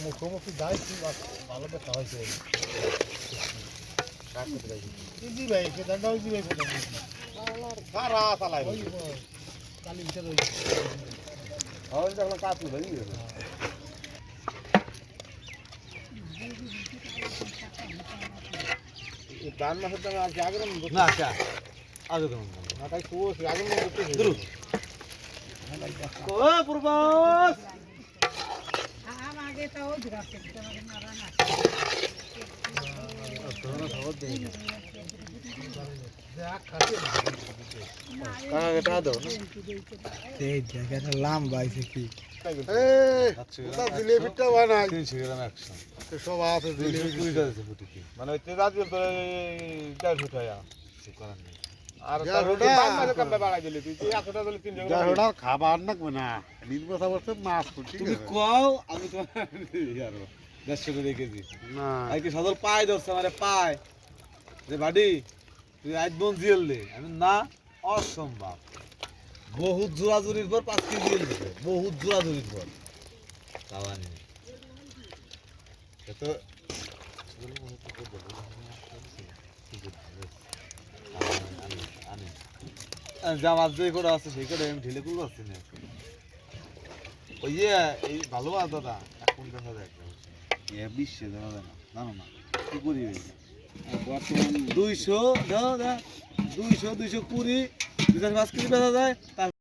মুখোমুখি যাই ভালো ব্যথা হয়েছে ইজি ভাই সেটা ইজি ভাই সারা চালাই কালি ভিতরে রয়েছে আমার দেখলাম কাজ ভাই দান মাসের টাকা আজকে আগে না আচ্ছা আগে তো না তাই কোষ আগে করতে শুরু ও পূর্বাস আমাকে তাও দিরাছে তোমাকে মারা না তোরা খবর দেই না কাকা এটা দাও না এই জায়গাটা লম্বা আছে কি এই ওটা জিলেবিটা বানাই 300 গ্রাম 100 সব আছে জিলেবি 220 আছে ফুটিকি মানে ওই তেজাজ তো 150 টাকা সে করার নেই আর তার দাম মানে কম বাড়াই দিলি তুই 100 টাকা দিলি 300 টাকা ওটা খাবার লাগবে না নির্বাচন করতে মাছ ফুটি তুমি কও আমি তোমার ইয়ার 150 করে কেজি না আর কি সদল পায় ধরছে আমারে পায় যে বাড়ি তুই আজ বোন জিয়েল দে আমি না অসম্ভব বহুত জোরাজুরির পর 5 কেজি জিয়েল দিবে বহুত জোরাজুরির পর খাওয়ানি তো জামাত যে করে আছে সেই করে আমি ঢিলে করবো আসছি না ওই যে এই ভালো আছে দাদা এখন দেখা যায় বিশ্বে জানা যায় না জানো না কি করি বর্তমান 200 দাও 200 220 205 কেজি বেচা যায় তার